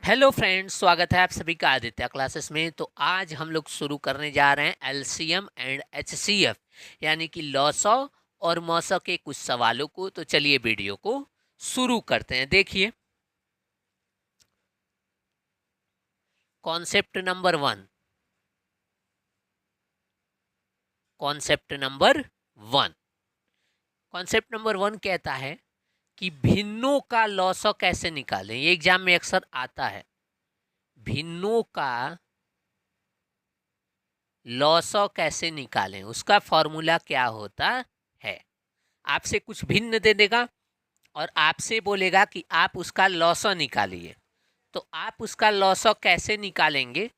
Hello friends, स्वागत है आप सभी का आदित्य क्लासेस में। तो आज हम लोग शुरू करने जा रहे हैं एलसीएम एंड एचसीएफ यानी कि लॉसॉ और मॉसॉ के कुछ सवालों को। तो चलिए वीडियो को शुरू करते हैं। देखिए concept number 1। Concept number 1 concept number 1 कहता है कि भिन्नों का लॉसॉ कैसे निकालें। ये एग्जाम में अक्सर आता है। भिन्नों का लॉसॉ कैसे निकालें, उसका फॉर्मूला क्या होता है। आपसे कुछ भिन्न दे देगा और आपसे बोलेगा कि आप उसका लॉसॉ निकालिए। तो आप उसका लॉसॉ कैसे निकालेंगे।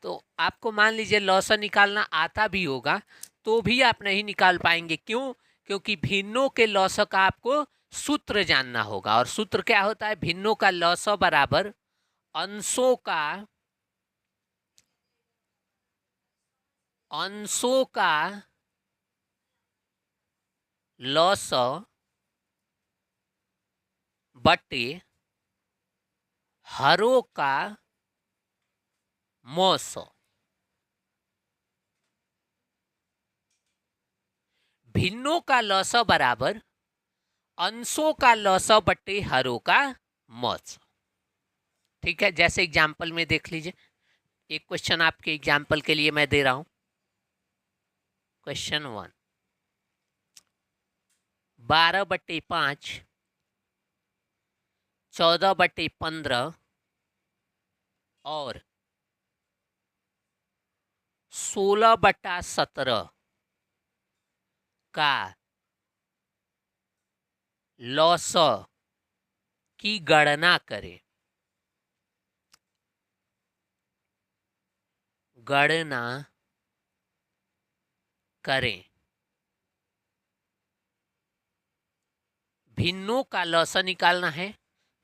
तो आपको मान लीजिए लॉसॉ निकालना आता भी होगा तो भी आप नहीं निकाल पाएंगे। क्यों? क्योंकि भिन्नों के लॉसॉ का आपको सूत्र जानना होगा। और सूत्र क्या होता है? भिन्नों का लॉसॉ बराबर अंशों का लॉसॉ बटे हरों का मौसौ। भिन्नों का लॉसॉ बराबर अंशों का लॉसॉ बटे हरों का मौसौ। ठीक है, जैसे एग्जाम्पल में देख लीजिए। एक क्वेश्चन आपके एग्जाम्पल के लिए मैं दे रहा हूं। क्वेश्चन 1, 12/5, 14/15 और 16/17 का लॉसॉ की गणना करें। गणना करें। भिन्नों का लॉसॉ निकालना है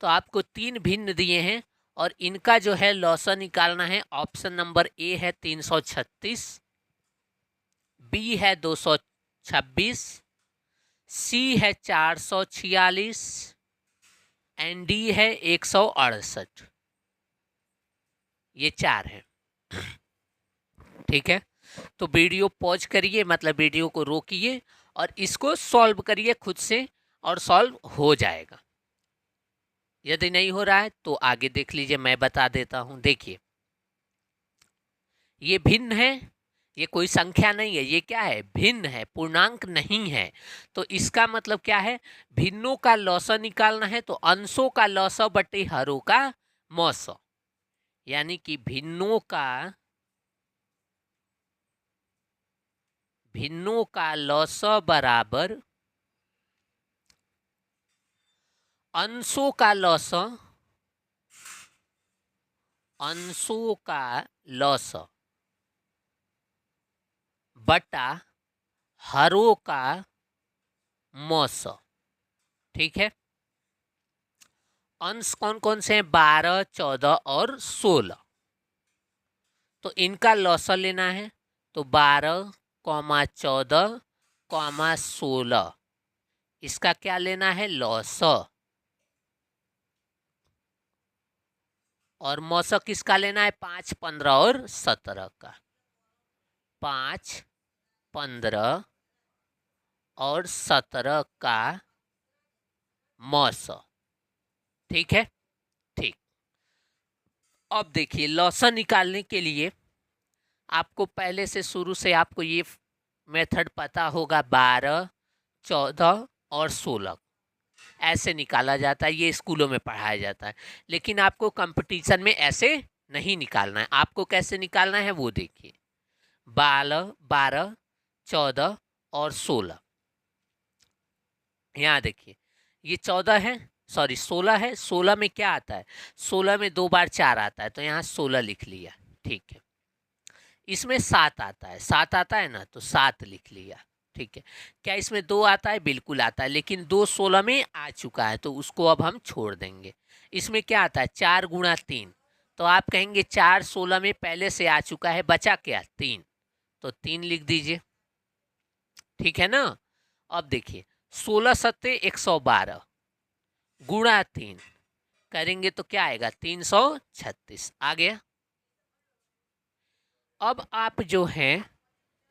तो आपको 3 भिन्न दिए हैं और इनका जो है लॉसॉ निकालना है। ऑप्शन नंबर ए है 336, बी है 226, सी है 446 एंड डी है 168। ये 4 है। ठीक है, तो वीडियो पॉज करिए, मतलब वीडियो को रोकिए और इसको सॉल्व करिए खुद से और सॉल्व हो जाएगा। यदि नहीं हो रहा है तो आगे देख लीजिए, मैं बता देता हूं। देखिए ये भिन्न है, ये कोई संख्या नहीं है। ये क्या है? भिन्न है, पूर्णांक नहीं है। तो इसका मतलब क्या है? भिन्नों का लॉसॉ निकालना है तो अंशों का लॉसॉ बटे हरों का मौसौ, यानी कि भिन्नों का लॉसॉ बराबर अंशों का लॉसॉ बटा हरों का मौसौ। ठीक है, अंश कौन कौन से हैं? 12, 14 और 16। तो इनका लॉसॉ लेना है तो 12, 14, 16 इसका क्या लेना है? लॉसॉ। और मौसौ किसका लेना है? 5, 15 और 17 का। 5, 15 और 17 का मौसौ। ठीक है, ठीक। अब देखिए लॉसॉ निकालने के लिए आपको पहले से शुरू से आपको ये मेथड पता होगा। 12, 14 और 16 ऐसे निकाला जाता है। ये स्कूलों में पढ़ाया जाता है, लेकिन आपको कंपटीशन में ऐसे नहीं निकालना है। आपको कैसे निकालना है वो देखिए। 12, 12, 14 और 16। यहाँ देखिए ये 14 है, सॉरी 16 है। 16 में क्या आता है? 16 में 2 बार 4 आता है तो यहाँ 16 लिख लिया। ठीक है, इसमें 7 आता है, 7 आता है ना तो 7 लिख लिया। ठीक है, क्या इसमें 2 आता है? बिल्कुल आता है, लेकिन 2 16 में आ चुका है तो उसको अब हम छोड़ देंगे। इसमें क्या आता है? 4 गुणा 3, तो आप कहेंगे 4 16 में पहले से आ चुका है, बचा क्या? 3, तो 3 लिख दीजिए। ठीक है ना। अब देखिए 16 सत्ते 112 गुणा 3, करेंगे तो क्या आएगा 336 आ गया। अब आप जो है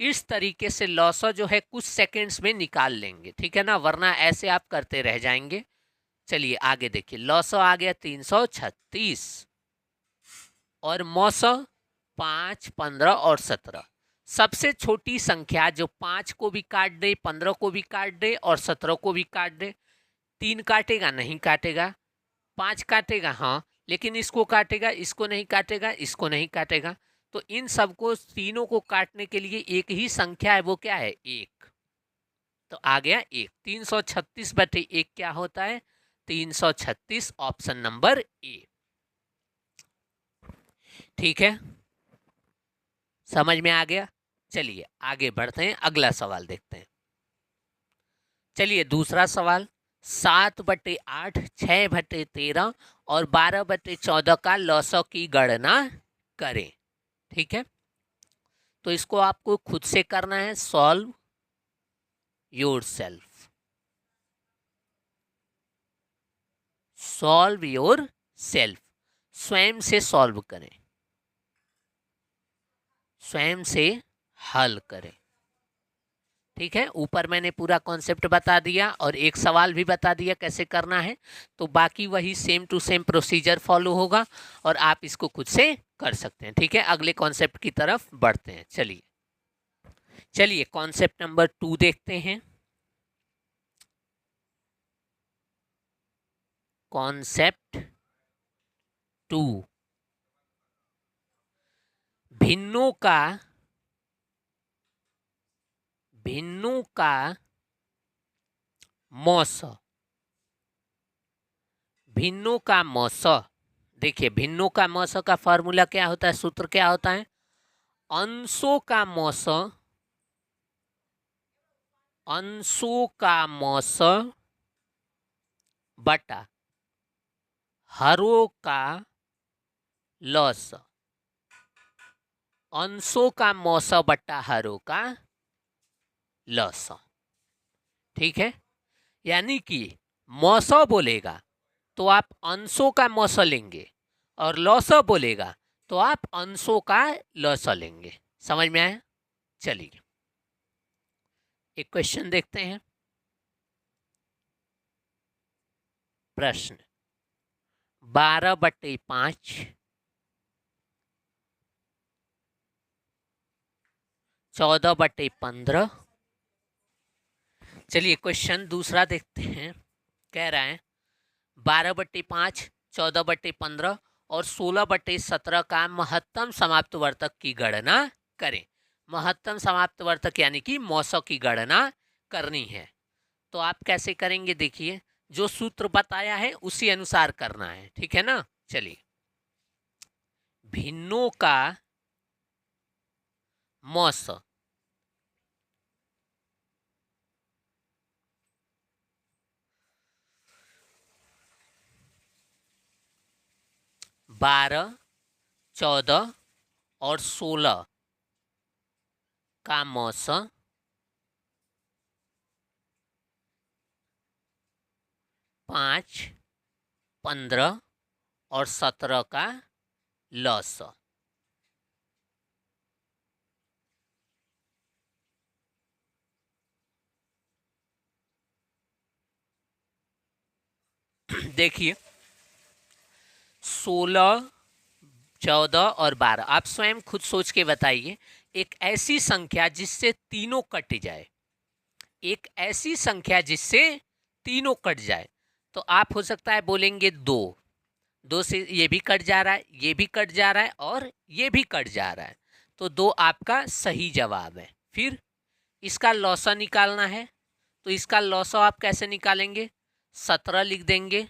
इस तरीके से लॉसा जो है कुछ सेकंड्स में निकाल लेंगे, ठीक है ना, वरना ऐसे आप करते रह जाएंगे। चलिए आगे देखिए, लॉसा आ गया 336 और मौसा 5, 15 और 17। सबसे छोटी संख्या जो 5 को भी काट दे, 15 को भी काट दे और 17 को भी काट दे। 3 काटेगा नहीं काटेगा, 5 काटेगा हाँ, लेकिन इसको काटेगा, इसको नहीं काटेगा, इसको नहीं काटेगा। तो इन सबको तीनों को काटने के लिए एक ही संख्या है, वो क्या है 1। तो आ गया 1। 336/1 क्या होता है 336, ऑप्शन नंबर ए। ठीक है, समझ में आ गया। चलिए आगे बढ़ते हैं, अगला सवाल देखते हैं। चलिए दूसरा सवाल, 7/8, 6/13 और 12/14 का लॉसो की गणना करें। ठीक है, तो इसको आपको खुद से करना है, solve yourself, solve your self, स्वयं से सॉल्व करें, स्वयं से हल करें। ठीक है, ऊपर मैंने पूरा कॉन्सेप्ट बता दिया और एक सवाल भी बता दिया कैसे करना है, तो बाकी वही same to same procedure follow होगा और आप इसको खुद से कर सकते हैं। ठीक है, अगले कॉन्सेप्ट की तरफ बढ़ते हैं। चलिए कॉन्सेप्ट नंबर 2 देखते हैं। कॉन्सेप्ट 2, भिन्नों का मौसा। भिन्नों का मौसा, देखिए भिन्नों का मौसा का फॉर्मूला क्या होता है, सूत्र क्या होता है, अंशों का मौसा, अंशों का मौसा बटा हरों का लौसा, अंशों का मौसा बटा हरों का लौसा। ठीक है, यानी कि मौसा बोलेगा तो आप अंशों का मौसा लेंगे और लौसा बोलेगा तो आप अंशों का लौसा लेंगे। समझ में आया। चलिए एक क्वेश्चन देखते हैं। प्रश्न, 12/5, 14/15। चलिए क्वेश्चन दूसरा देखते हैं। कह रहा है 12/5, 14/15 और 16/17 का महत्तम समाप्त वर्तक की गणना करें। महत्तम समाप्त वर्तक यानी कि मौसों की गणना करनी है। तो आप कैसे करेंगे, देखिए जो सूत्र बताया है उसी अनुसार करना है। ठीक है ना। चलिए, भिन्नों का मौसा, बारह, 14 और 16 का मौसा 5, 15 और 17 का लौसा। देखिए 16, 14 और 12 आप स्वयं खुद सोच के बताइए। एक ऐसी संख्या जिससे तीनों कट जाए, एक ऐसी संख्या जिससे तीनों कट जाए, तो आप हो सकता है बोलेंगे 2, 2 से ये भी कट जा रहा है, ये भी कट जा रहा है और ये भी कट जा रहा है, तो 2 आपका सही जवाब है। फिर इसका लौसा निकालना है, तो इसका लौसा आप कैसे निकालेंगे, 17 लिख देंगे।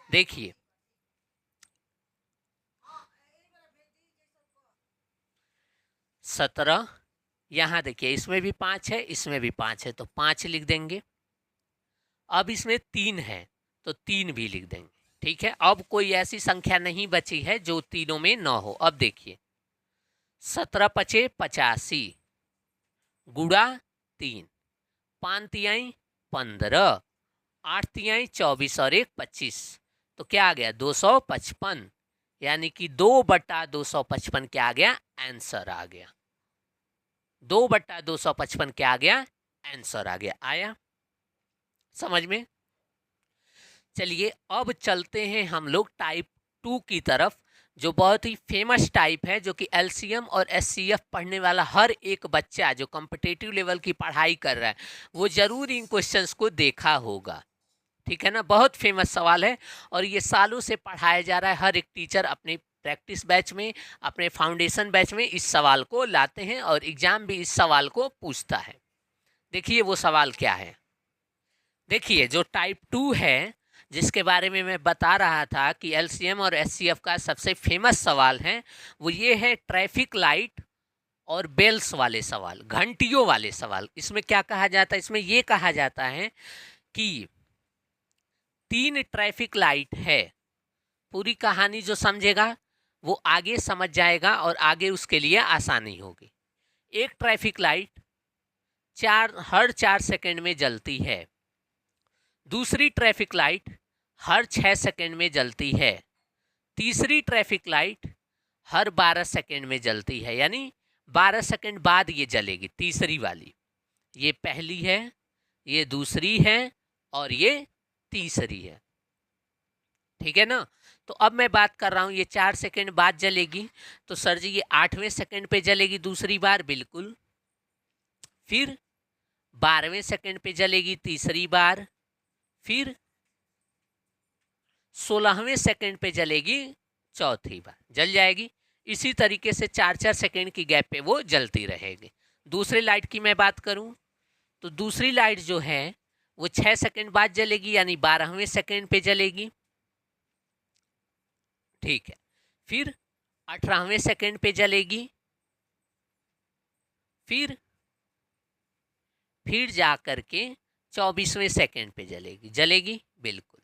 देखिए 17, यहाँ देखिए इसमें भी 5 है, इसमें भी 5 है, तो 5 लिख देंगे। अब इसमें 3 है तो 3 भी लिख देंगे। ठीक है, अब कोई ऐसी संख्या नहीं बची है जो तीनों में न हो। अब देखिए 17 पचे 85 गुड़ा 3, 5 तिहाई 15 8 तिहाई 24 और 1 25, तो क्या आ गया 255, यानी कि 2/255 क्या आ गया, आंसर आ गया। 2/255 क्या आ गया, आंसर आ गया। आया समझ में? चलिए अब चलते हैं हम लोग टाइप 2 की तरफ, जो बहुत ही फेमस टाइप है, जो कि एलसीएम और एचसीएफ पढ़ने वाला हर एक बच्चा जो कॉम्पिटिटिव लेवल की पढ़ाई कर रहा है वो जरूर इन क्वेश्चंस को देखा होगा। ठीक है ना, बहुत फेमस सवाल है और ये सालों से पढ़ाया जा रहा है। हर एक टीचर अपने प्रैक्टिस बैच में, अपने फाउंडेशन बैच में इस सवाल को लाते हैं और एग्जाम भी इस सवाल को पूछता है। देखिए वो सवाल क्या है। देखिए जो टाइप 2 है, जिसके बारे में मैं बता रहा था कि एलसीएम और एचसीएफ का सबसे फेमस सवाल है, वो ये है ट्रैफिक लाइट और बेल्स वाले सवाल, घंटियों वाले सवाल। इसमें क्या कहा जाता है, इसमें ये कहा जाता है कि 3 ट्रैफिक लाइट है। पूरी कहानी जो समझेगा वो आगे समझ जाएगा और आगे उसके लिए आसानी होगी। एक ट्रैफिक लाइट हर 4 सेकंड में जलती है। दूसरी ट्रैफिक लाइट हर 6 सेकंड में जलती है। तीसरी ट्रैफिक लाइट हर 12 सेकंड में जलती है, यानी 12 सेकंड बाद ये जलेगी तीसरी वाली। ये पहली है, ये दूसरी है और ये तीसरी है। ठीक है ना। तो अब मैं बात कर रहा हूँ, ये 4 सेकंड बाद जलेगी, तो सर जी ये 8वें सेकंड पे जलेगी दूसरी बार, बिल्कुल। फिर 12वें सेकंड पे जलेगी तीसरी बार, फिर 16वें सेकंड पे जलेगी चौथी बार, जल जाएगी। इसी तरीके से 4-4 सेकंड की गैप पे वो जलती रहेगी। दूसरी लाइट की मैं बात करूं तो दूसरी लाइट जो है वो 6 सेकंड बाद जलेगी, यानी 12वें सेकंड पे जलेगी। ठीक है, फिर 18वें सेकंड पे जलेगी, फिर जा करके 24वें सेकंड पे जलेगी बिल्कुल।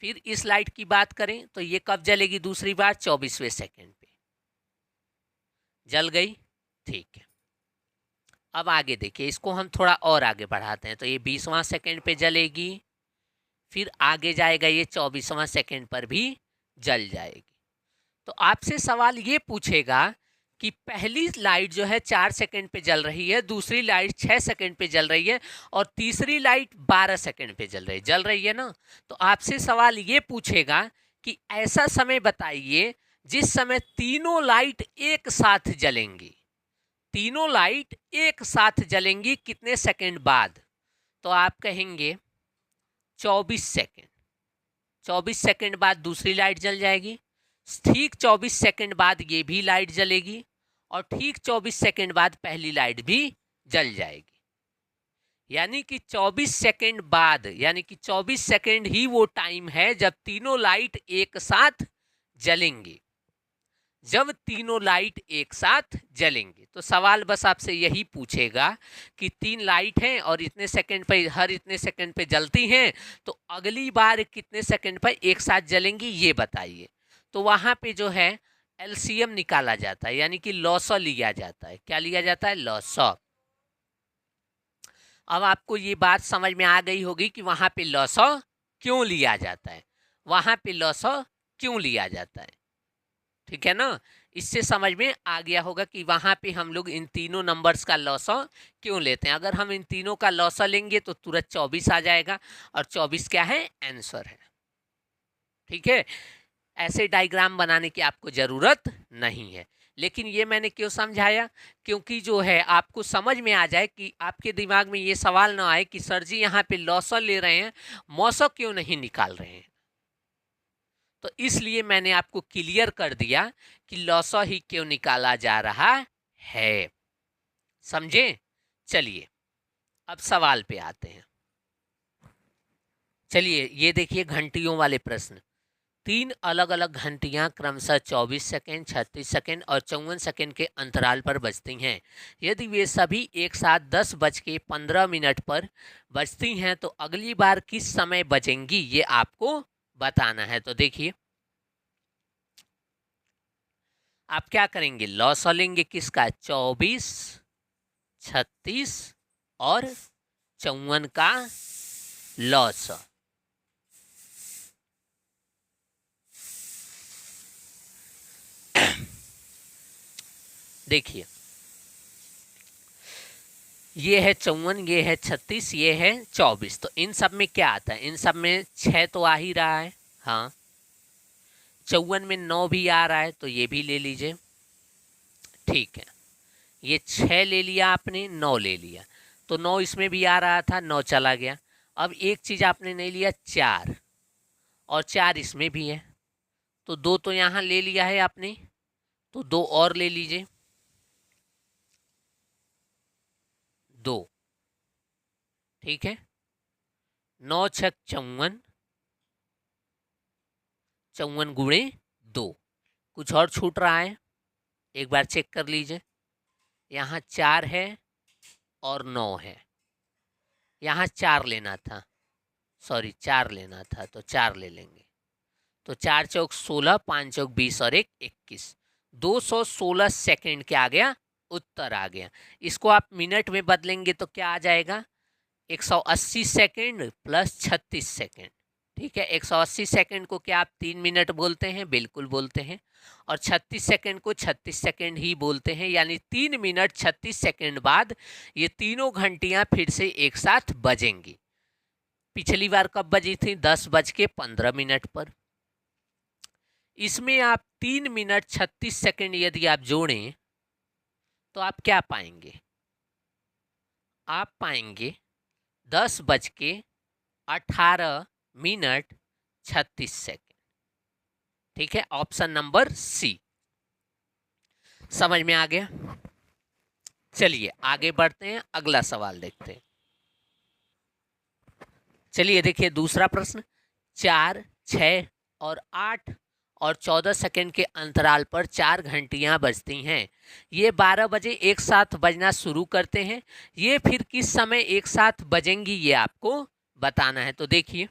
फिर इस लाइट की बात करें तो ये कब जलेगी दूसरी बार, 24वें सेकंड पे जल गई। ठीक है, अब आगे देखिए, इसको हम थोड़ा और आगे बढ़ाते हैं, तो ये 20वां सेकंड पे जलेगी, फिर आगे जाएगा ये 24वां सेकंड पर भी जल जाएगी। तो आपसे सवाल ये पूछेगा कि पहली लाइट जो है 4 सेकंड पे जल रही है, दूसरी लाइट 6 सेकंड पे जल रही है और तीसरी लाइट 12 सेकंड पे जल रही है ना। तो आपसे सवाल ये पूछेगा कि ऐसा समय बताइए जिस समय तीनों लाइट एक साथ जलेंगी। तीनों लाइट एक साथ जलेंगी कितने सेकंड बाद? तो आप कहेंगे 24 सेकंड। 24 सेकंड बाद दूसरी लाइट जल जाएगी, ठीक 24 सेकंड बाद ये भी लाइट जलेगी और ठीक 24 सेकंड बाद पहली लाइट भी जल जाएगी। यानी कि 24 सेकंड बाद, यानी कि 24 सेकंड ही वो टाइम है जब तीनों लाइट एक साथ जलेंगी, जब तीनों लाइट एक साथ जलेंगी। तो सवाल बस आपसे यही पूछेगा कि 3 लाइट हैं और इतने सेकंड पे, हर इतने सेकंड पे जलती हैं, तो अगली बार कितने सेकंड पर एक साथ जलेंगी ये बताइए। तो वहां पे जो है एलसीएम निकाला जाता है, यानी कि लॉसो लिया जाता है। क्या लिया जाता है? लॉसो। अब आपको ये बात समझ में आ गई होगी कि वहां पे लॉसो क्यों लिया जाता है, वहां पे लॉसो क्यों लिया जाता है। ठीक है ना, इससे समझ में आ गया होगा कि वहां पे हम लोग इन तीनों नंबर्स का लॉसो क्यों लेते हैं। अगर हम इन तीनों का लॉसो लेंगे तो तुरंत 24 आ जाएगा और 24 क्या है? आंसर है। ठीक है, ऐसे डायग्राम बनाने की आपको जरूरत नहीं है। लेकिन ये मैंने क्यों समझाया, क्योंकि जो है आपको समझ में आ जाए कि आपके दिमाग में ये सवाल ना आए कि सर जी यहाँ पे लॉसो ले रहे हैं, मौसो क्यों नहीं निकाल रहे हैं। तो इसलिए मैंने आपको क्लियर कर दिया कि लॉसो ही क्यों निकाला जा रहा है। समझे? चलिए अब सवाल पे आते हैं। चलिए ये देखिए घंटियों वाले प्रश्न। 3 अलग अलग घंटियां क्रमशः 24 सेकेंड, 36 सेकेंड और 54 सेकेंड के अंतराल पर बजती हैं। यदि वे सभी एक साथ 10:15 पर बजती हैं तो अगली बार किस समय बजेंगी ये आपको बताना है। तो देखिए आप क्या करेंगे, लॉसो लेंगे किसका? 24, 36 और 54 का लॉस। देखिए ये है 54, ये है 36, ये है 24, तो इन सब में क्या आता है? इन सब में 6 तो आ ही रहा है, हाँ। 54 में 9 भी आ रहा है, तो ये भी ले लीजिए, ठीक है। ये 6 ले लिया आपने, 9 ले लिया, तो 9 इसमें भी आ रहा था, 9 चला गया। अब एक चीज़ आपने नहीं लिया, 4, और 4 इसमें भी है, तो 2 तो यहाँ ले लिया है आपने, तो 2 और ले लीजिए, 2, ठीक है। 9 छक 54, 54 गुणे 2, कुछ और छूट रहा है? एक बार चेक कर लीजिए, यहाँ 4 है और 9 है, यहाँ 4 लेना था, सॉरी 4 लेना था, तो 4 ले लेंगे, तो 4 चौक 16, 5 चौक 20 और 1 21, 216 सेकेंड क्या आ गया? उत्तर आ गया। इसको आप मिनट में बदलेंगे तो क्या आ जाएगा? 180 सेकेंड प्लस 36 सेकेंड, ठीक है। 180 सेकेंड को क्या आप 3 मिनट बोलते हैं? बिल्कुल बोलते हैं। और 36 सेकेंड को 36 सेकेंड ही बोलते हैं, यानी 3 मिनट 36 सेकेंड बाद ये तीनों घंटियां फिर से एक साथ बजेंगी। पिछली बार कब बजी थी? 10:15 पर। इसमें आप 3 मिनट 36 सेकेंड यदि आप जोड़ें तो आप क्या पाएंगे? आप पाएंगे 10:18 ठीक है, ऑप्शन नंबर सी। समझ में आ गया? चलिए आगे बढ़ते हैं, अगला सवाल देखते हैं। चलिए देखिए दूसरा प्रश्न, 4, 6 और 8 और 14 सेकेंड के अंतराल पर 4 घंटियां बजती हैं। ये 12 बजे एक साथ बजना शुरू करते हैं। ये फिर किस समय एक साथ बजेंगी ये आपको बताना है। तो देखिए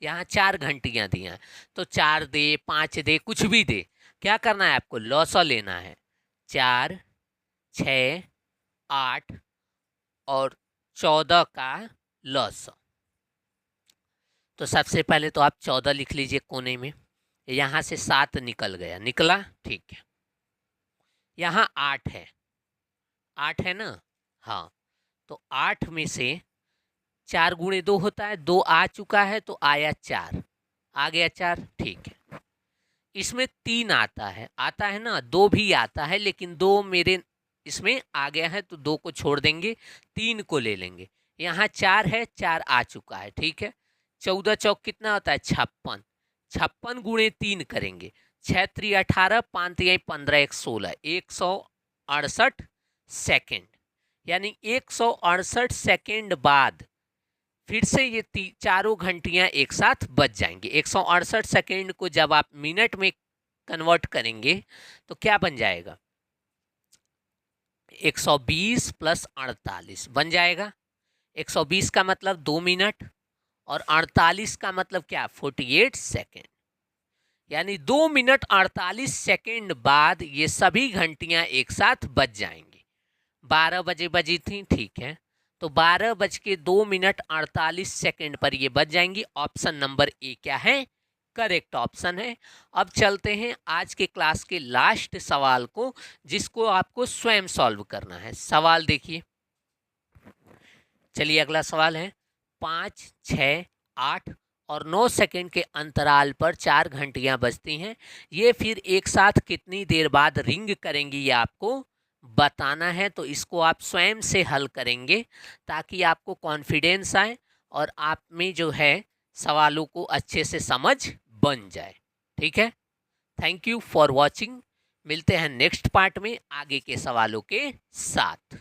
यहाँ 4 घंटियां दी हैं, तो 4 दे 5 दे कुछ भी दे, क्या करना है आपको? लॉसा लेना है। 4, 6, 8 और 14 का लॉस। तो सबसे पहले तो आप 14 लिख लीजिए कोने में, यहाँ से 7 निकल गया, निकला, ठीक है। यहाँ 8 है, 8 है ना, हाँ। तो 8 में से 4 गुणे 2 होता है, 2 आ चुका है तो आया 4, आ गया 4, ठीक है। इसमें 3 आता है ना, 2 भी आता है, लेकिन 2 मेरे इसमें आ गया है तो 2 को छोड़ देंगे, 3 को ले लेंगे। यहाँ 4 है, 4 आ चुका है, ठीक है। 14 चौक कितना होता है? 56, 56 गुणे 3 करेंगे, 6 3 18, 5 3 15 1 16, 168 सेकेंड, यानी 168 सेकेंड बाद फिर से ये चारों घंटियां एक साथ बज जाएंगी। 168 सेकेंड को जब आप मिनट में कन्वर्ट करेंगे तो क्या बन जाएगा? 120 प्लस 48 बन जाएगा। 120 का मतलब 2 मिनट और 48 का मतलब क्या? 48 सेकेंड, यानी 2 मिनट 48 सेकेंड बाद ये सभी घंटियां एक साथ बज जाएंगी। 12 बजे बजी थी, ठीक है, तो 12:02 पर ये बज जाएंगी। ऑप्शन नंबर ए क्या है? करेक्ट ऑप्शन है। अब चलते हैं आज के क्लास के लास्ट सवाल को, जिसको आपको स्वयं सॉल्व करना है। सवाल देखिए, चलिए अगला सवाल है, 5, 6, 8 और 9 सेकेंड के अंतराल पर 4 घंटियां बजती हैं। ये फिर एक साथ कितनी देर बाद रिंग करेंगी ये आपको बताना है। तो इसको आप स्वयं से हल करेंगे ताकि आपको कॉन्फिडेंस आए और आप में जो है सवालों को अच्छे से समझ बन जाए, ठीक है। Thank you for watching. मिलते हैं नेक्स्ट पार्ट में आगे के सवालों के साथ।